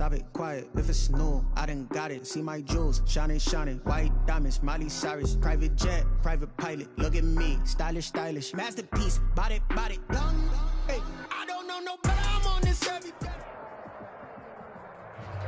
Stop it, quiet, if it's new, I done got it. See my jewels, shining, shining, white diamonds, Miley Cyrus. Private jet, private pilot, look at me, stylish, stylish. Masterpiece, body, young. Hey, I don't know no better, I'm on this every day.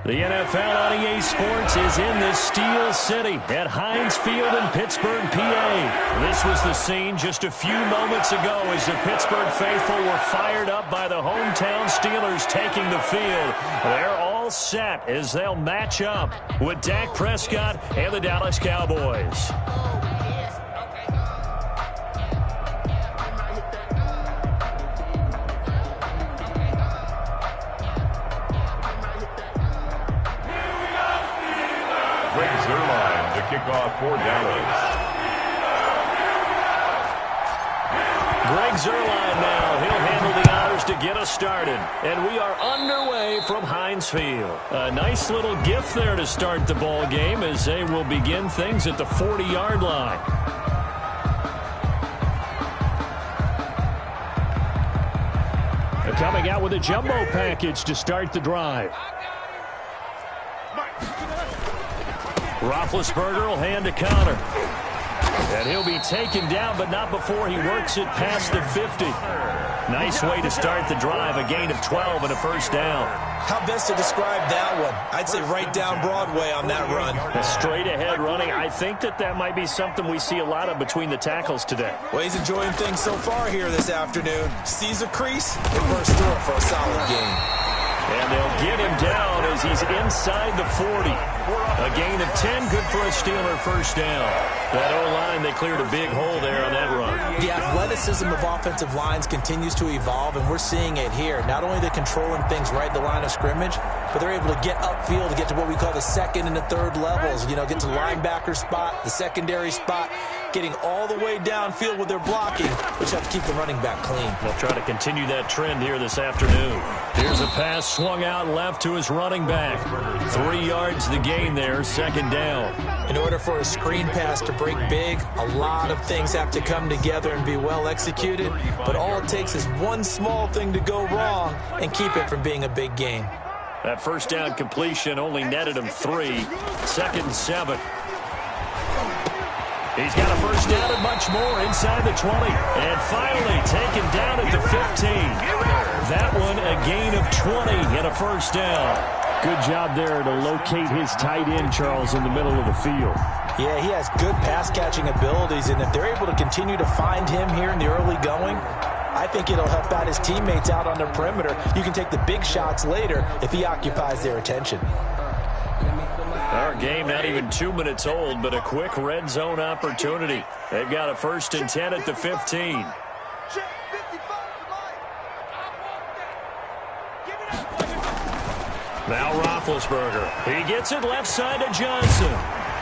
The NFL on EA Sports is in the Steel City at Heinz Field in Pittsburgh, PA. This was the scene just a few moments ago as the Pittsburgh faithful were fired up by the hometown Steelers taking the field. They're all set as they'll match up with Dak Prescott and the Dallas Cowboys. Kickoff for Dallas. Greg Zuerlein now. He'll handle the honors to get us started. And we are underway from Heinz Field. A nice little gift there to start the ball game as they will begin things at the 40-yard line. They're coming out with a jumbo package to start the drive. Roethlisberger will hand to Connor. And he'll be taken down, but not before he works it past the 50. Nice way to start the drive, a gain of 12 and a first down. How best to describe that one? I'd say right down Broadway on that run. A straight ahead running. I think that might be something we see a lot of between the tackles today. Well, he's enjoying things so far here this afternoon. Sees a crease and bursts through it for a solid gain. And they'll get him down as he's inside the 40. A gain of 10, good for a Steeler first down. That O-line, they cleared a big hole there on that run. The athleticism of offensive lines continues to evolve, and we're seeing it here. Not only are they controlling things right at the line of scrimmage, but they're able to get upfield to get to what we call the second and the third levels. You know, get to the linebacker spot, the secondary spot, getting all the way downfield with their blocking, which have to keep the running back clean. They'll try to continue that trend here this afternoon. Here's a pass swung out left to his running back. 3 yards the gain there, second down. In order for a screen pass to break big, a lot of things have to come together and be well executed, but all it takes is one small thing to go wrong and keep it from being a big gain. That first down completion only netted him 3. Second and 7. He's got a first down and much more inside the 20. And finally taken down at the 15. That one a gain of 20 and a first down. Good job there to locate his tight end, Charles, in the middle of the field. Yeah, he has good pass-catching abilities, and if they're able to continue to find him here in the early going, I think it'll help out his teammates out on the perimeter. You can take the big shots later if he occupies their attention. Our game not even 2 minutes old, but a quick red zone opportunity. They've got a first and 10 at the 15. Now Roethlisberger. He gets it left side to Johnson.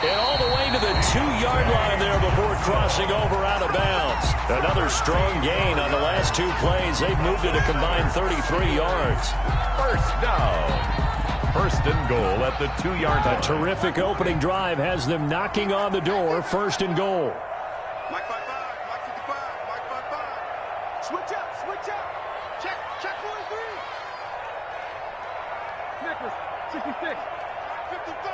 And all the way to the 2-yard line there before crossing over out of bounds. Another strong gain on the last 2 plays. They've moved it a combined 33 yards. First down. First and goal at the 2-yard line. A terrific opening drive has them knocking on the door. First and goal. Mike 55, Mike 55, Mike 55. Switch up, switch up. Check 43. Nicholas, 66. 55.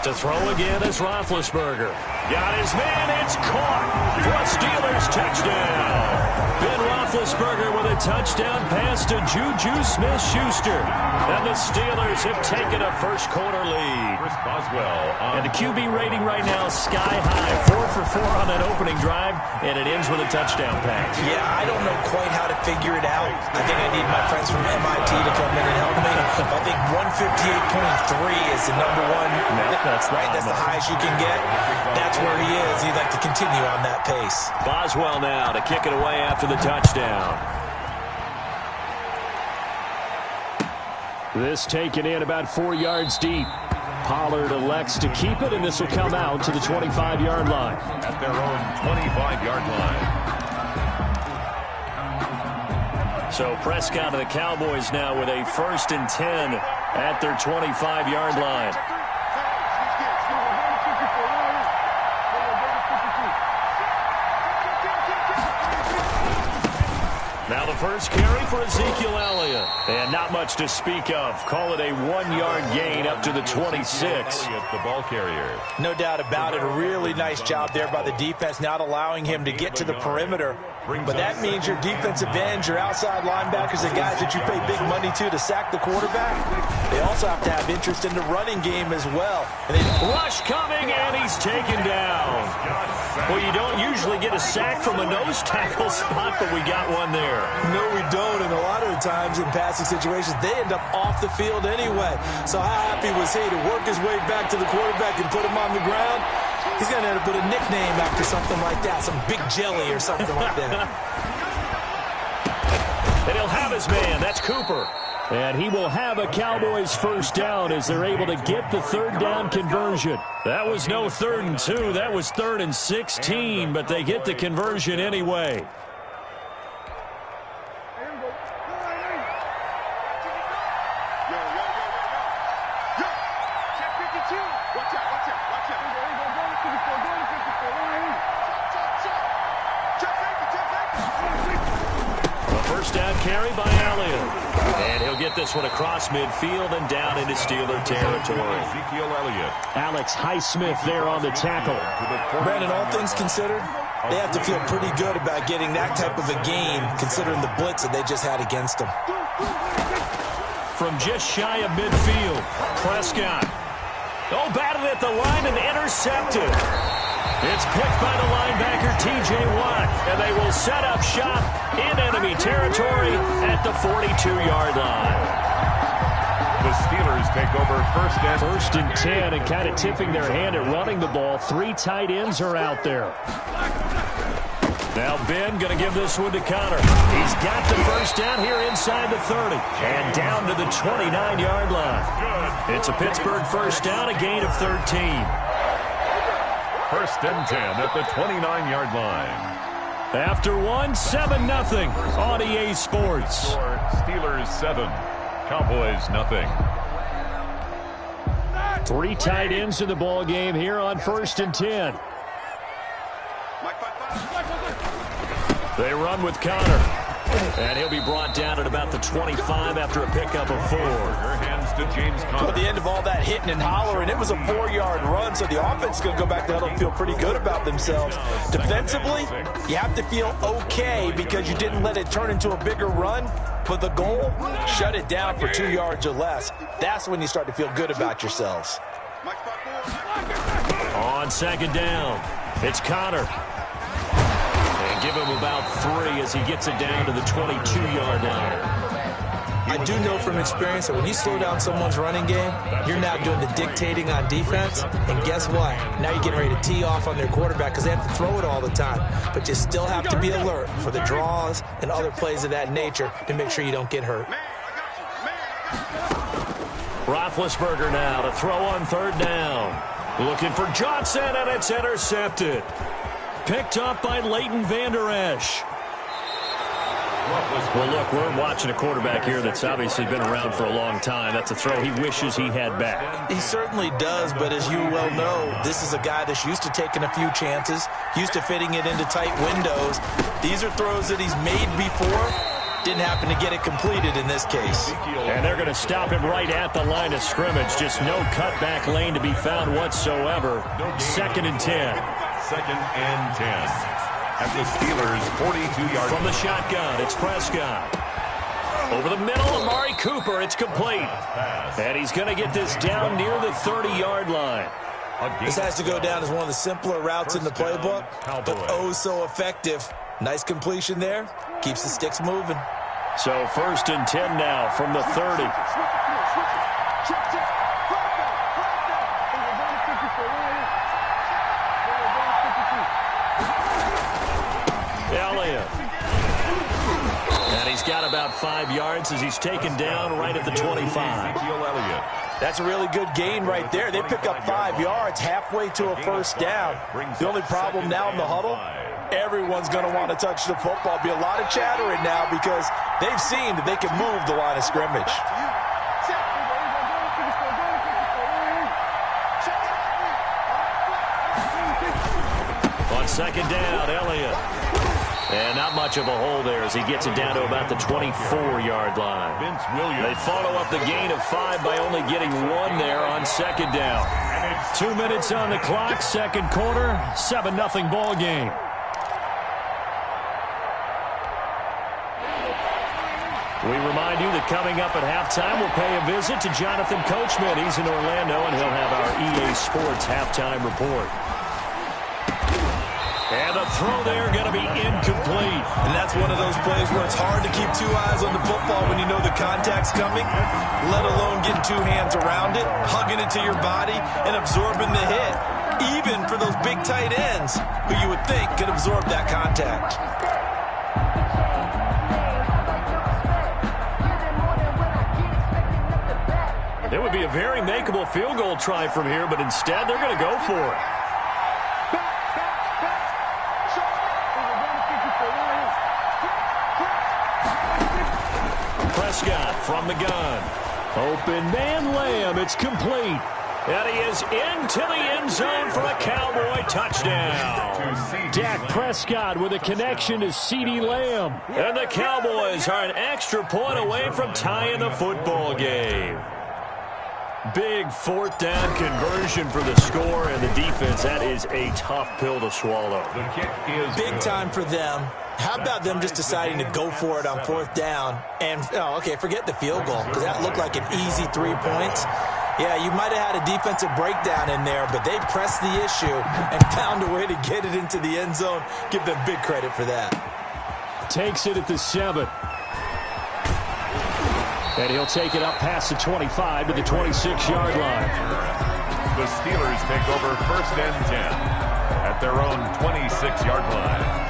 To throw again is Roethlisberger. Got his man, it's caught for a Steelers touchdown. Ben Roethlisberger with a touchdown pass to Juju Smith-Schuster. And the Steelers have taken a first quarter lead. Chris Boswell. And the QB rating right now sky high. 4 for 4 on that opening drive, and it ends with a touchdown pass. Yeah, I don't know quite how to figure it out. I think I need my friends from MIT to come in and help me. I think 158.3 is the number one. That's the highest you can get. That's where he is. He'd like to continue on that pace. Boswell now to kick it away after the touchdown. This taken in about 4 yards deep. Pollard elects to keep it, and this will come out to the 25-yard line. At their own 25-yard line. So Prescott and the Cowboys now with a first and 10 at their 25-yard line. Now the first carry for Ezekiel Elliott. And not much to speak of. Call it a 1-yard gain up to the 26. Elliott, the ball carrier. No doubt about it. A really nice job there by the defense, not allowing him to get to the perimeter. But that means your defensive ends, your outside linebackers, the guys that you pay big money to sack the quarterback, they also have to have interest in the running game as well. And rush coming, and he's taken down. Well, you don't usually get a sack from a nose tackle spot, but we got one there. No, we don't, and a lot of the times in passing situations, they end up off the field anyway. So how happy was he to work his way back to the quarterback and put him on the ground? He's going to end up with a nickname after something like that, some Big Jelly or something like that. And he'll have his man. That's Cooper. And he will have a Cowboys first down as they're able to get the third down conversion. That was no 3rd and 2. That was 3rd and 16, but they get the conversion anyway. Carry by Elliott. And he'll get this one across midfield and down into Steeler territory. Ezekiel Elliott. Alex Highsmith there on the tackle. Brandon, all things considered, they have to feel pretty good about getting that type of a game, considering the blitz that they just had against them. From just shy of midfield, Prescott. Oh, batted at the line and intercepted. It's picked by the linebacker, T.J. Watt, and they will set up shop in enemy territory at the 42-yard line. The Steelers take over first and 10, and kind of tipping their hand at running the ball. 3 tight ends are out there. Now Ben going to give this one to Connor. He's got the first down here inside the 30 and down to the 29-yard line. It's a Pittsburgh first down, a gain of 13. First and 10 at the 29-yard line. After 1, 7-0 on EA Sports. Steelers 7, Cowboys 0. 3 tight ends in the ball game here on first and 10. They run with Connor. And he'll be brought down at about the 25 after a pickup of 4. Hands to James Conner. At the end of all that hitting and hollering, it was a 4-yard run, so the offense is going to go back to huddle and feel pretty good about themselves. Defensively, you have to feel okay because you didn't let it turn into a bigger run. But the goal, shut it down for 2 yards or less. That's when you start to feel good about yourselves. On second down, it's Connor. And give him about 3 as he gets it down to the 22-yard line. I do know from experience that when you slow down someone's running game, you're now doing the dictating on defense. And guess what? Now you're getting ready to tee off on their quarterback because they have to throw it all the time. But you still have to be alert for the draws and other plays of that nature to make sure you don't get hurt. Roethlisberger now to throw on third down. Looking for Johnson, and it's intercepted. Picked up by Leighton Vander Esch. Well, look, we're watching a quarterback here that's obviously been around for a long time. That's a throw he wishes he had back. He certainly does, but as you well know, this is a guy that's used to taking a few chances, used to fitting it into tight windows. These are throws that he's made before. Didn't happen to get it completed in this case. And they're going to stop him right at the line of scrimmage. Just no cutback lane to be found whatsoever. Second and 10. Second and 10. At the Steelers' 42-yard line. From the shotgun, it's Prescott. Over the middle, Amari Cooper. It's complete. And he's going to get this down near the 30-yard line. This has to go down as one of the simpler routes in the playbook, but oh so effective. Nice completion there. Keeps the sticks moving. So first and 10 now from the 30. Elliott. And he's got about 5 yards as he's taken down right at the 25. That's a really good gain right there. They pick up 5 yards halfway to a first down. The only problem now in the huddle, everyone's going to want to touch the football. Be a lot of chattering now because they've seen that they can move the line of scrimmage. On second down, Elliott. And not much of a hole there as he gets it down to about the 24-yard line. Vince Williams. They follow up the gain of 5 by only getting 1 there on second down. 2 minutes on the clock, second quarter, 7-0 ball game. We remind you that coming up at halftime, we'll pay a visit to Jonathan Coachman. He's in Orlando, and he'll have our EA Sports halftime report. And the throw there going to be incomplete. And that's one of those plays where it's hard to keep 2 eyes on the football when you know the contact's coming, let alone getting 2 hands around it, hugging it to your body, and absorbing the hit, even for those big tight ends who you would think could absorb that contact. It would be a very makeable field goal try from here, but instead they're going to go for it. Prescott from the gun. Open man Lamb. It's complete. And he is into the end zone for a Cowboy touchdown. Dak Prescott with a connection to CeeDee Lamb. And the Cowboys are an extra point away from tying the football game. Big fourth down conversion for the score, and the defense, that is a tough pill to swallow. The kick is big time for them. How about them just deciding to go for it on fourth down? And, forget the field goal, because that looked like an easy 3 points. Yeah, you might have had a defensive breakdown in there, but they pressed the issue and found a way to get it into the end zone. Give them big credit for that. Takes it at the 7. And he'll take it up past the 25 to the 26-yard line. The Steelers take over 1st and 10 at their own 26-yard line.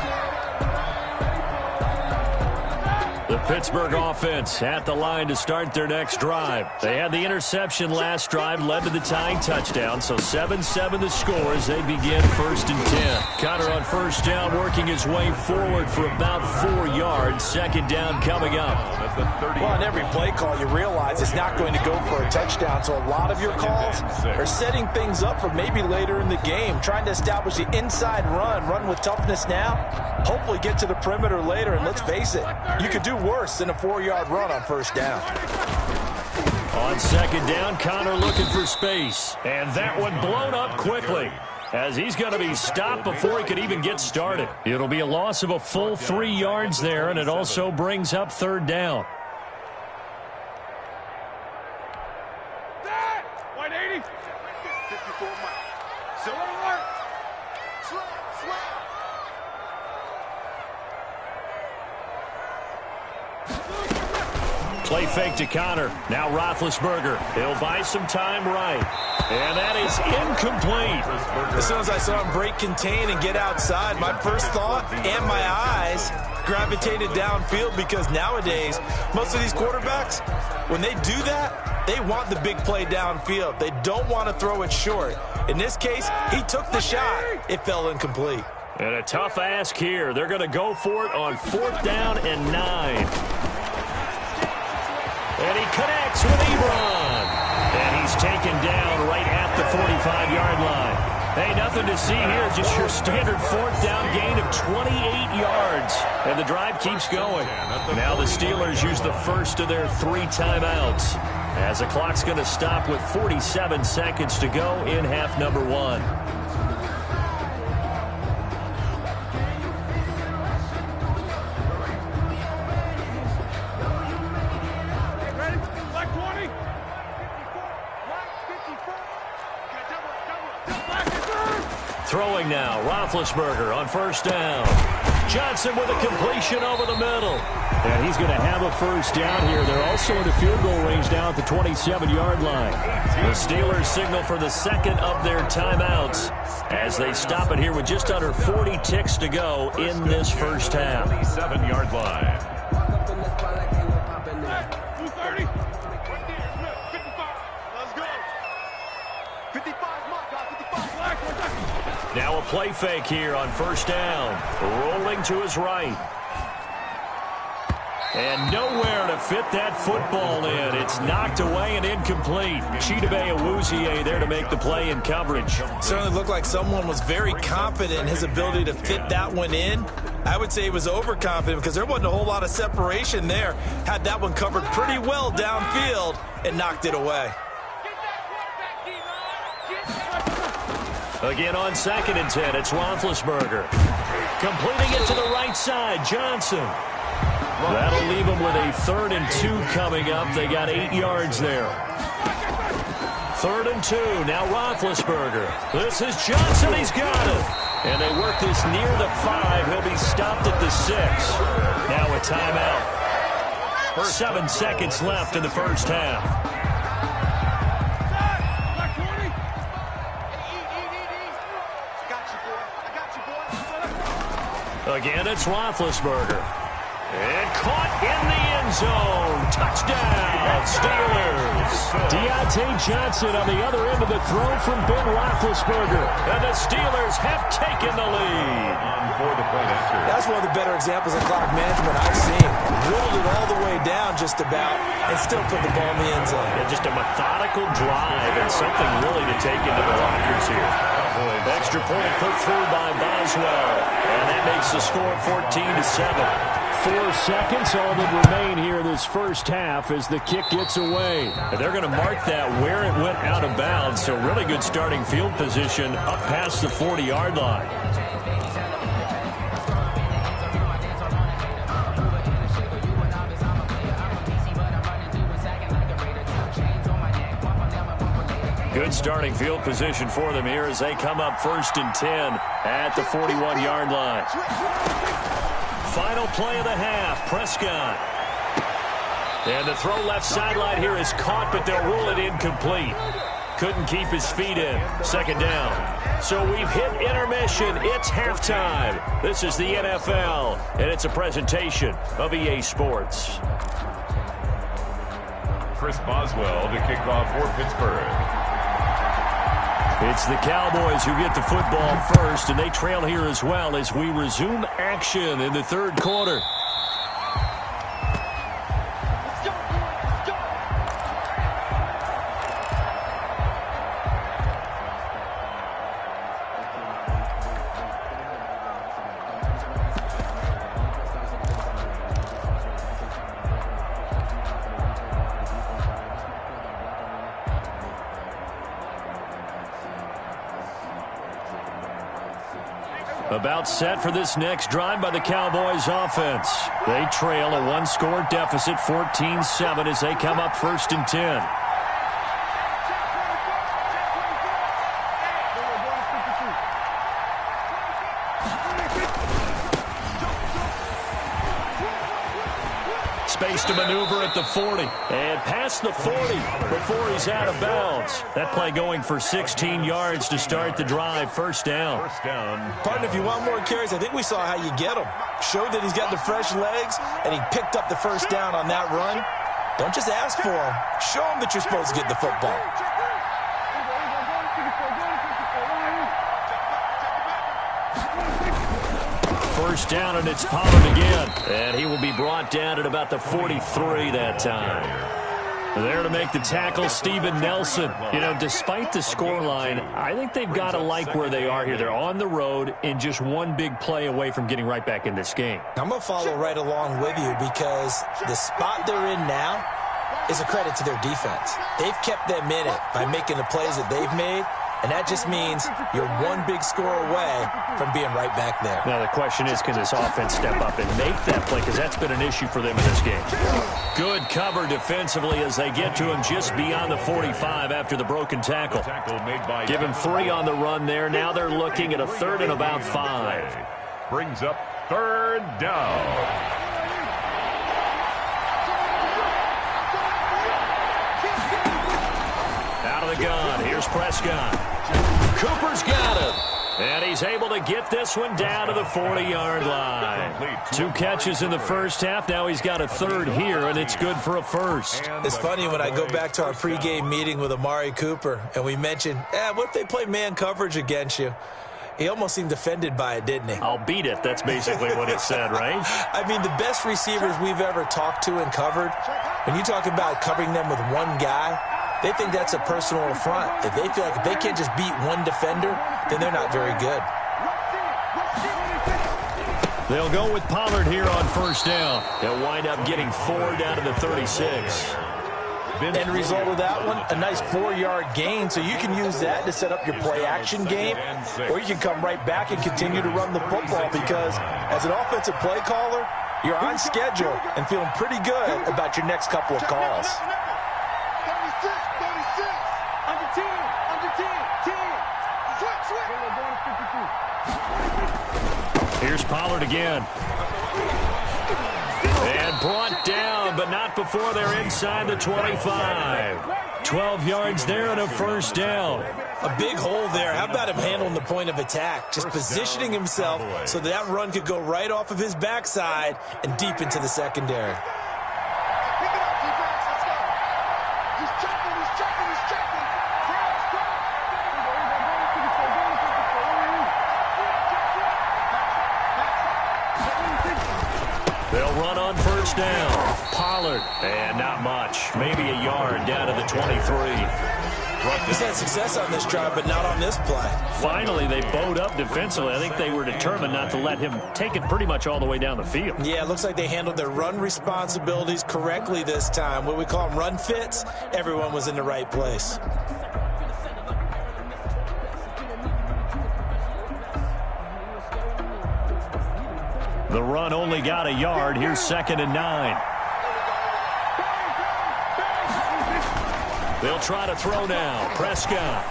The Pittsburgh offense at the line to start their next drive. They had the interception last drive, led to the tying touchdown, so 7-7 the score as they begin 1st and 10. Conner on first down, working his way forward for about 4 yards. Second down coming up. Well, on every play call, you realize it's not going to go for a touchdown, so a lot of your calls are setting things up for maybe later in the game, trying to establish the inside run with toughness now, hopefully get to the perimeter later, and let's face it, you could do worse than a 4-yard run on first down. On second down, Conner looking for space, and that one blown up quickly, as he's going to be stopped before he could even get started. It'll be a loss of a full 3 yards there, and it also brings up third down. White 80. 54 Mike. Silver alert. Play fake to Conner. Now Roethlisberger. He'll buy some time right. And that is incomplete. As soon as I saw him break contain and get outside, my first thought and my eyes gravitated downfield, because nowadays, most of these quarterbacks, when they do that, they want the big play downfield. They don't want to throw it short. In this case, he took the shot. It fell incomplete. And a tough ask here. They're going to go for it on 4th down and 9. And he connects with Ebron. And he's taken down right at the 45-yard line. Hey, nothing to see here. Just your standard 4th down gain of 28 yards. And the drive keeps going. Now the Steelers use the first of their 3 timeouts, as the clock's going to stop with 47 seconds to go in half number 1. Throwing now, Roethlisberger on first down. Johnson with a completion over the middle. And he's going to have a first down here. They're also in the field goal range now at the 27-yard line. The Steelers signal for the second of their timeouts as they stop it here with just under 40 ticks to go in this first half. 27-yard line. 230. 55. Let's go. 55 mark, 55 black. Now a play fake here on first down. Rolling to his right. And nowhere to fit that football in. It's knocked away and incomplete. Chidobe Awuzie there to make the play in coverage. Certainly looked like someone was very confident in his ability to fit that one in. I would say he was overconfident because there wasn't a whole lot of separation there. Had that one covered pretty well downfield and knocked it away. Again on 2nd and 10, it's Roethlisberger. Completing it to the right side, Johnson. That'll leave them with a 3rd and 2 coming up. They got 8 yards there. 3rd and 2, now Roethlisberger. This is Johnson, he's got it. And they work this near the 5. He'll be stopped at the 6. Now a timeout. 7 seconds left in the first half. Again, it's Roethlisberger. And caught in the end zone. Touchdown, Steelers. Deontay Johnson on the other end of the throw from Ben Roethlisberger. And the Steelers have taken the lead. That's one of the better examples of clock management I've seen. Rolled it all the way down just about and still put the ball in the end zone. Yeah, just a methodical drive and something really to take into the lockers here. Extra point put through by Boswell. And that makes the score 14-7. 4 seconds all that remain here in this first half as the kick gets away. And they're going to mark that where it went out of bounds. So really good starting field position up past the 40-yard line. Good starting field position for them here as they come up 1st and 10 at the 41-yard line. Final play of the half, Prescott. And the throw left sideline here is caught, but they'll rule it incomplete. Couldn't keep his feet in. 2nd down. So we've hit intermission. It's halftime. This is the NFL, and it's a presentation of EA Sports. Chris Boswell to kick off for Pittsburgh. It's the Cowboys who get the football first, and they trail here as well as we resume action in the 3rd quarter. About set for this next drive by the Cowboys offense. They trail a 1-score deficit, 14-7 as they come up 1st and 10. Space to maneuver at the 40 and past the 40 before he's out of bounds. That play going for 16 yards to start the drive. 1st down. Partner, if you want more carries, I think we saw how you get him. Showed that he's got the fresh legs, and he picked up the 1st down on that run. Don't just ask for him. Show him that you're supposed to get the football. First down, and it's Pollard again. And he will be brought down at about the 43 that time. There to make the tackle, Steven Nelson. You know, despite the scoreline, I think they've got to like where they are here. They're on the road and just one big play away from getting right back in this game. I'm going to follow right along with you because the spot they're in now is a credit to their defense. They've kept them in it by making the plays that they've made. And that just means you're one big score away from being right back there. Now the question is, can this offense step up and make that play? Because that's been an issue for them in this game. Good cover defensively as they get to him just beyond the 45 after the broken tackle. Give him 3 on the run there. Now they're looking at a 3rd and about 5. Brings up 3rd down. Out of the gun. Here's Prescott. Cooper's got him. And he's able to get this one down to the 40-yard line. 2 catches in the first half. Now he's got a 3rd here, and it's good for a 1st. It's funny when I go back to our pregame meeting with Amari Cooper, and we mentioned, what if they play man coverage against you? He almost seemed offended by it, didn't he? I'll beat it. That's basically what he said, right? I mean, the best receivers we've ever talked to and covered, when you talk about covering them with one guy, they think that's a personal affront. If they feel like if they can't just beat one defender, then they're not very good. They'll go with Pollard here on first down. They'll wind up getting 4 down to the 36. End result of that one, a nice 4-yard gain, so you can use that to set up your play-action game, or you can come right back and continue to run the football because as an offensive play caller, you're on schedule and feeling pretty good about your next couple of calls. 36, under 10, under 10, 10. Switch. Here's Pollard again. And brought down, but not before they're inside the 25. 12 yards there and a first down. A big hole there. How about him handling the point of attack? Just positioning himself so that run could go right off of his backside and deep into the secondary. Pick it up, defense. Let's go. He's checking, he's checking, he's checking. They'll run on first down. Pollard, and not much. Maybe a yard down to the 23. He's had success on this drive, but not on this play. Finally, they bowed up defensively. I think they were determined not to let him take it pretty much all the way down the field. Yeah, it looks like they handled their run responsibilities correctly this time. What we call them run fits, everyone was in the right place. The run only got a yard. Here's 2nd and 9. They'll try to throw now. Prescott.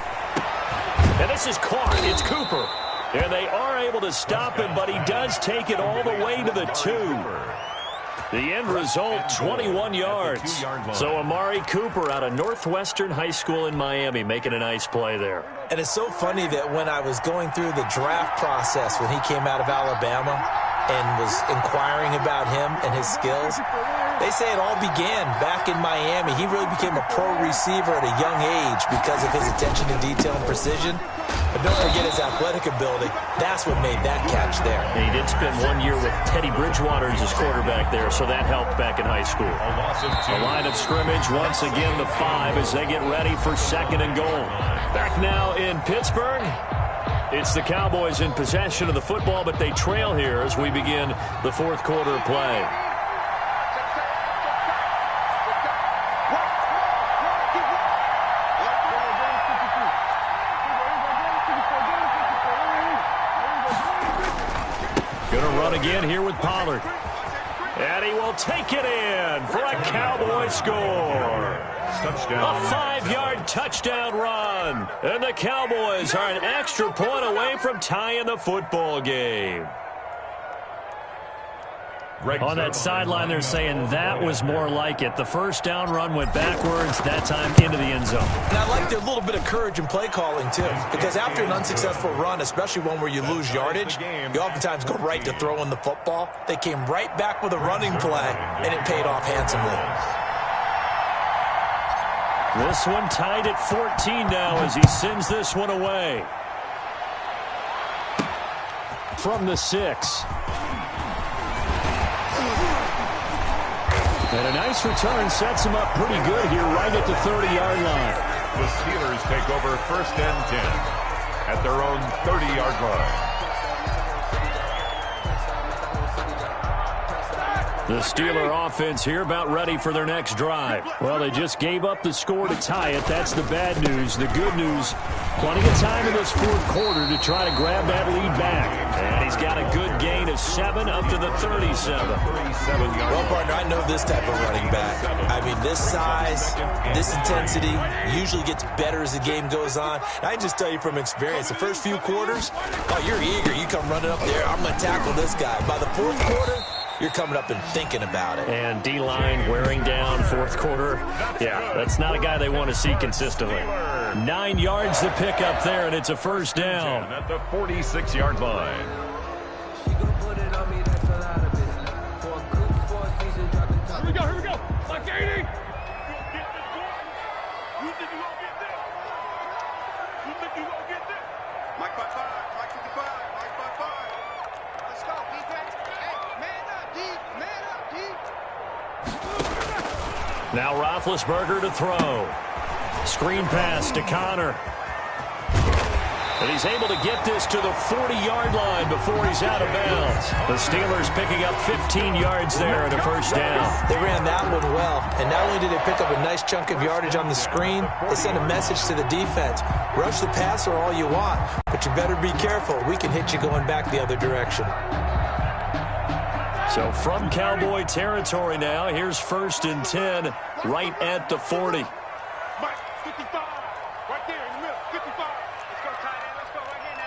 And this is caught. It's Cooper. And they are able to stop him, but he does take it all the way to the 2. The end result, 21 yards. So Amari Cooper out of Northwestern High School in Miami making a nice play there. And it's so funny that when I was going through the draft process when he came out of Alabama and was inquiring about him and his skills, they say it all began back in Miami. He really became a pro receiver at a young age because of his attention to detail and precision. But don't forget his athletic ability. That's what made that catch there. And he did spend 1 year with Teddy Bridgewater as his quarterback there, so that helped back in high school. A line of scrimmage, once again the 5 as they get ready for 2nd and goal. Back now in Pittsburgh. It's the Cowboys in possession of the football, but they trail here as we begin the 4th quarter play. Gonna run again here with Pollard. And he will take it in for a Cowboy score. Touchdown. A 5-yard touchdown run. And the Cowboys are an extra point away from tying the football game. On that sideline, they're saying that was more like it. The first down run went backwards, that time into the end zone. And I like their little bit of courage in play calling, too, because after an unsuccessful run, especially one where you lose yardage, you oftentimes go right to throwing the football. They came right back with a running play, and it paid off handsomely. This one tied at 14 now as he sends this one away. From the 6. And a nice return sets him up pretty good here right at the 30-yard line. The Steelers take over 1st and 10 at their own 30-yard line. The Steeler offense here about ready for their next drive. Well, they just gave up the score to tie it. That's the bad news. The good news, plenty of time in this 4th quarter to try to grab that lead back. And he's got a good gain of 7 up to the 37. Well, partner, I know this type of running back. I mean, this size, this intensity usually gets better as the game goes on. And I can just tell you from experience, the first few quarters, oh, you're eager. You come running up there. I'm going to tackle this guy. By the 4th quarter, you're coming up and thinking about it. And D-line wearing down 4th quarter. Yeah, that's not a guy they want to see consistently. 9 yards to pick up there, and it's a first down. At the 46-yard line. Here we go. Like 80. You think you gonna get this? Mike 55, Mike 55. Now Roethlisberger to throw. Screen pass to Connor. And he's able to get this to the 40-yard line before he's out of bounds. The Steelers picking up 15 yards there at a first down. They ran that one well, and not only did they pick up a nice chunk of yardage on the screen, they sent a message to the defense. Rush the passer all you want, but you better be careful. We can hit you going back the other direction. So from Cowboy territory now, here's 1st and 10 right at the 40. Mike, 55. Right there in the middle. 55. Let's go, tight end. Let's go right here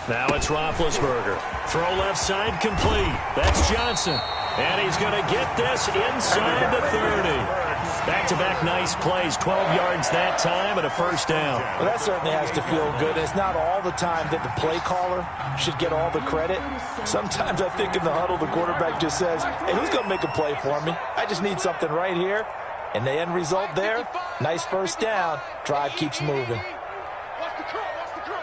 now. Now it's Roethlisberger. Throw left side complete. That's Johnson. And he's going to get this inside the 30. Back-to-back nice plays. 12 yards that time and a first down. Well, that certainly has to feel good. It's not all the time that the play caller should get all the credit. Sometimes I think in the huddle, the quarterback just says, hey, who's going to make a play for me? I just need something right here. And the end result there, nice first down. Drive keeps moving. Watch the curl. Watch the curl.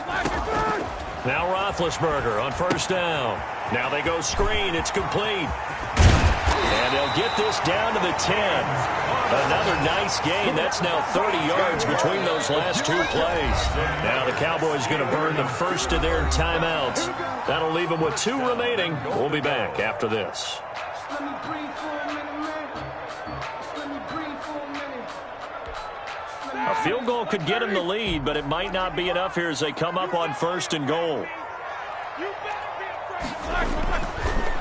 Watch the curl. Now Roethlisberger on first down. Now they go screen. It's complete. And they'll get this down to the 10. Another nice gain. That's now 30 yards between those last two plays. Now the Cowboys going to burn the first of their timeouts. That'll leave them with 2 remaining. We'll be back after this. A field goal could get him the lead, but it might not be enough here as they come up on 1st and goal.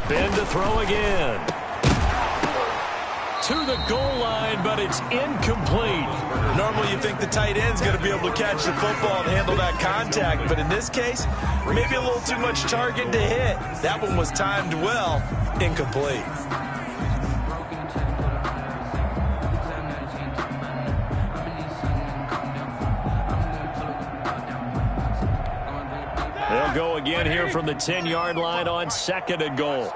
Ben to throw again. To the goal line, but it's incomplete. Normally you think the tight end's going to be able to catch the football and handle that contact, but in this case, maybe a little too much target to hit. That one was timed well. Incomplete. They'll go again here from the 10-yard line on 2nd and goal.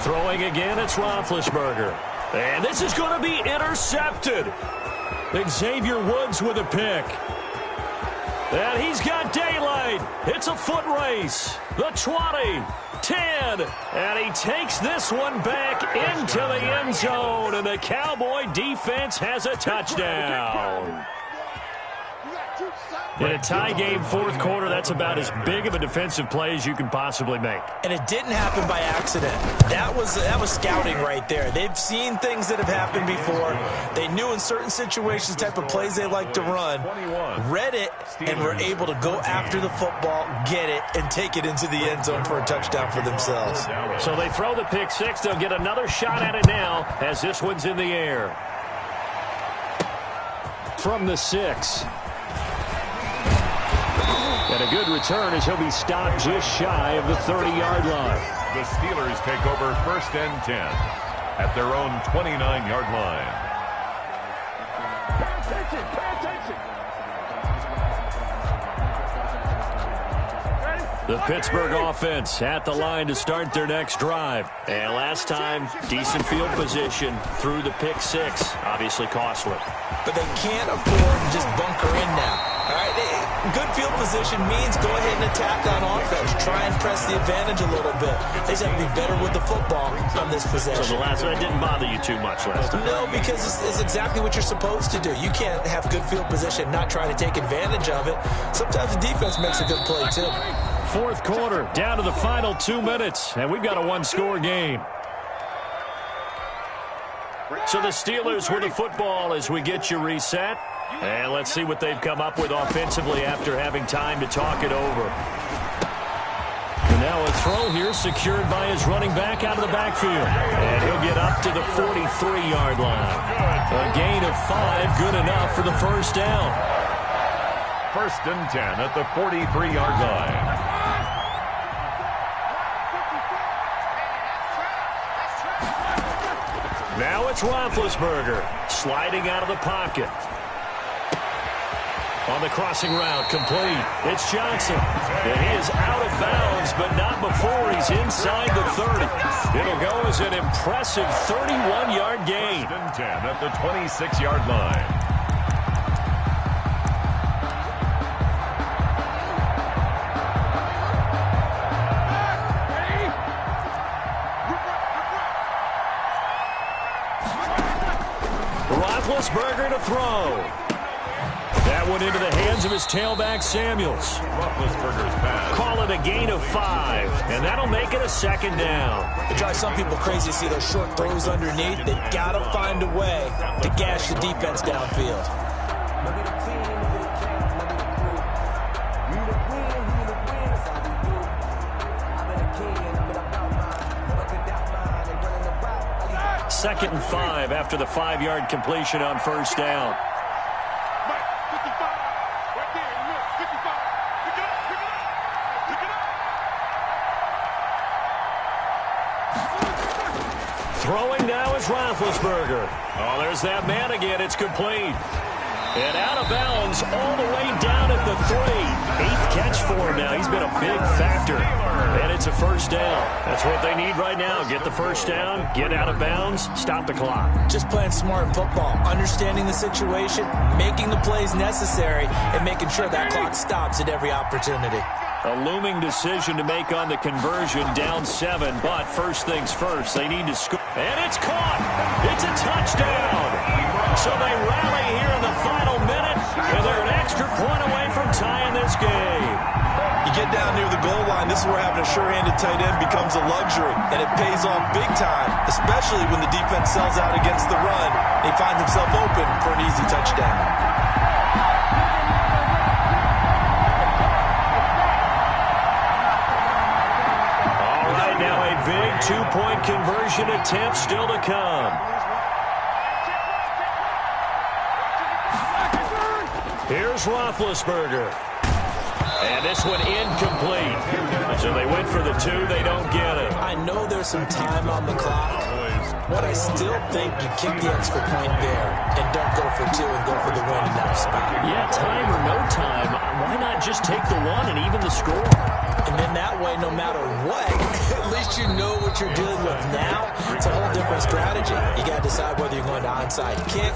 Throwing again, it's Roethlisberger. And this is going to be intercepted. Xavier Woods with a pick. And he's got daylight. It's a foot race. The 20, 10, and he takes this one back into the end zone, and the Cowboy defense has a touchdown. In a tie game, 4th quarter, that's about as big of a defensive play as you can possibly make. And it didn't happen by accident. That was scouting right there. They've seen things that have happened before. They knew in certain situations the type of plays they like to run, read it, and were able to go after the football, get it, and take it into the end zone for a touchdown for themselves. So they throw the pick 6. They'll get another shot at it now as this one's in the air. From the 6. And a good return as he'll be stopped just shy of the 30-yard line. The Steelers take over 1st and 10 at their own 29-yard line. Pay attention. Pay attention. The Pittsburgh offense at the line to start their next drive. And last time, decent field position through the pick 6. Obviously costly. But they can't afford to just bunker in now. All right, good field position means go ahead and attack on offense. Try and press the advantage a little bit. They just have to be better with the football on this possession. So the last one didn't bother you too much last time? No, because it's exactly what you're supposed to do. You can't have good field position, not try to take advantage of it. Sometimes the defense makes a good play, too. 4th quarter, down to the final 2 minutes, and we've got a 1-score game. So the Steelers with the football as we get you reset. And let's see what they've come up with offensively after having time to talk it over. And now a throw here secured by his running back out of the backfield. And he'll get up to the 43-yard line. A gain of 5, good enough for the first down. 1st and 10 at the 43-yard line. Now it's Roethlisberger sliding out of the pocket. On the crossing route, complete. It's Johnson. And he is out of bounds, but not before he's inside the 30. It'll go as an impressive 31-yard gain. 1st and 10 at the 26-yard line. Roethlisberger to throw. That one into the hands of his tailback, Samuels. Roethlisberger's pass. Call it a gain of 5, and that'll make it a second down. It drives some people crazy to see those short throws underneath. They've got to find a way to gash the defense downfield. Second and 5 after the 5-yard completion on first down. Throwing now is Roethlisberger. Oh, there's that man again. It's complete. And out of bounds all the way down at the 3. 8th catch for him now. He's been a big factor. And it's a first down. That's what they need right now. Get the first down, get out of bounds, stop the clock. Just playing smart football, understanding the situation, making the plays necessary, and making sure that clock stops at every opportunity. A looming decision to make on the conversion, down 7, but first things first, they need to score. And it's caught. It's a touchdown. So they rally here in the final minute, and they're an extra point away from tying this game. You get down near the goal line, this is where having a sure-handed tight end becomes a luxury, and it pays off big time, especially when the defense sells out against the run. He finds himself open for an easy touchdown. Big two-point conversion attempt still to come. Here's Roethlisberger. And this one incomplete. So they went for the 2. They don't get it. I know there's some time on the clock, but I still think you kick the extra point there and don't go for 2 and go for the win in that spot. Yeah, time or no time, why not just take the 1 and even the score? And then that way, no matter what, at least you know what you're dealing with now. It's a whole different strategy. You got to decide whether you're going to onside kick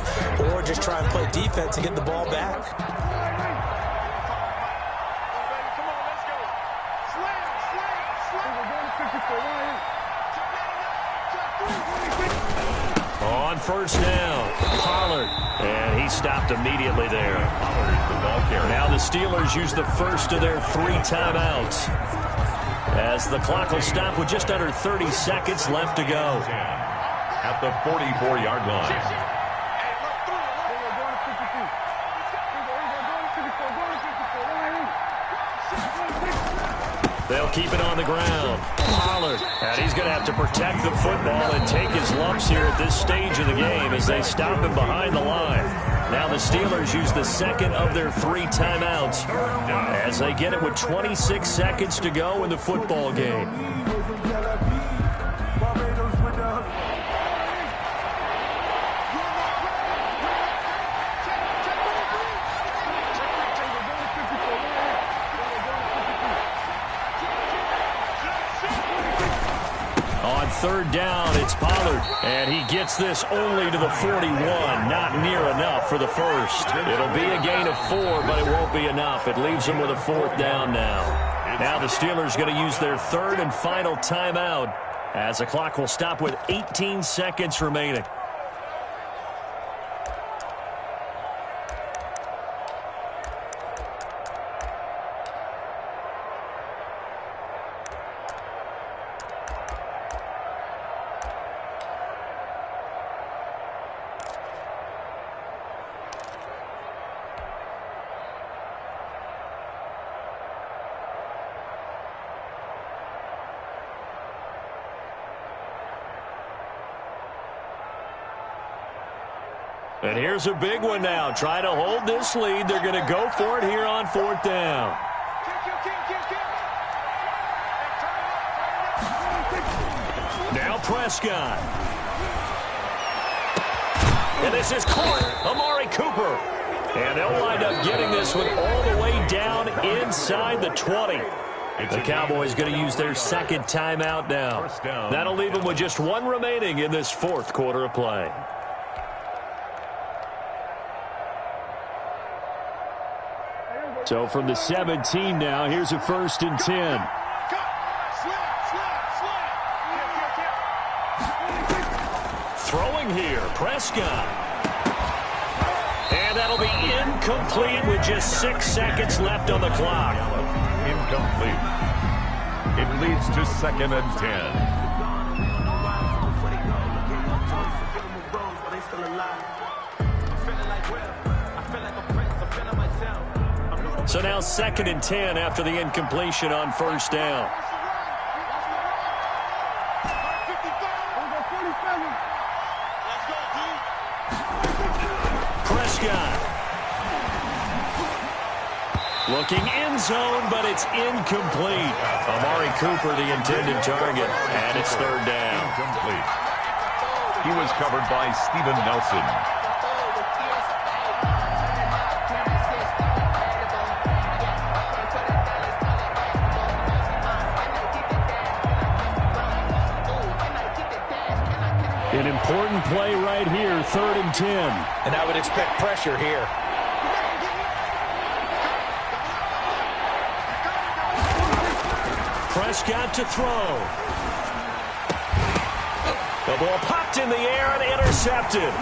or just try and play defense and get the ball back. On first down, Pollard. And he stopped immediately there. Now the Steelers use the first of their 3 timeouts, as the clock will stop with just under 30 seconds left to go. At the 44-yard line. They'll keep it on the ground. Pollard, and he's going to have to protect the football and take his lumps here at this stage of the game as they stop him behind the line. Now the Steelers use the second of their 3 timeouts as they get it with 26 seconds to go in the football game. Third down, it's Pollard, and he gets this only to the 41. Not near enough for the first. It'll be a gain of 4, but it won't be enough. It leaves him with a 4th down now. Now the Steelers going to use their 3rd and final timeout as the clock will stop with 18 seconds remaining. And here's a big one now. Try to hold this lead. They're going to go for it here on 4th down. Now Prescott. And this is caught. Amari Cooper. And they'll wind up getting this one all the way down inside the 20. The Cowboys going to use their 2nd timeout now. That'll leave them with just 1 remaining in this 4th quarter of play. So from the 17 now, here's a 1st and 10. Throwing here, Prescott. that'll be incomplete with just 6 seconds left on the clock. Incomplete. It leads to 2nd and 10. So now 2nd and 10 after the incompletion on 1st down. Prescott. Looking end zone, but it's incomplete. Amari Cooper, the intended target, and it's 3rd down. Incomplete. He was covered by Steven Nelson. An important play right here, 3rd and 10. And I would expect pressure here. Prescott to throw. The ball popped in the air and intercepted.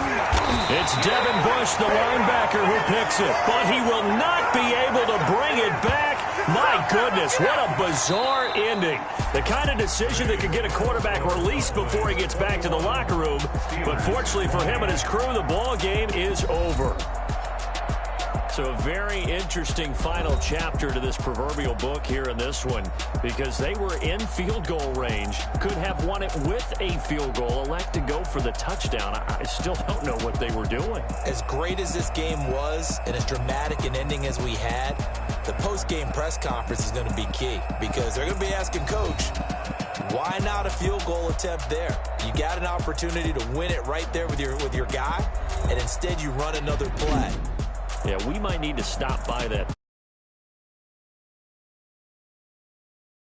It's Devin Bush, the linebacker, who picks it. But he will not be able to bring it back. My goodness, what a bizarre ending. The kind of decision that could get a quarterback released before he gets back to the locker room. But fortunately for him and his crew, the ball game is over. So a very interesting final chapter to this proverbial book here in this one, because they were in field goal range, could have won it with a field goal, elect to go for the touchdown. I still don't know what they were doing. As great as this game was and as dramatic an ending as we had, the post-game press conference is going to be key, because they're going to be asking Coach, why not a field goal attempt there? You got an opportunity to win it right there with your guy, and instead you run another play. Yeah, we might need to stop by that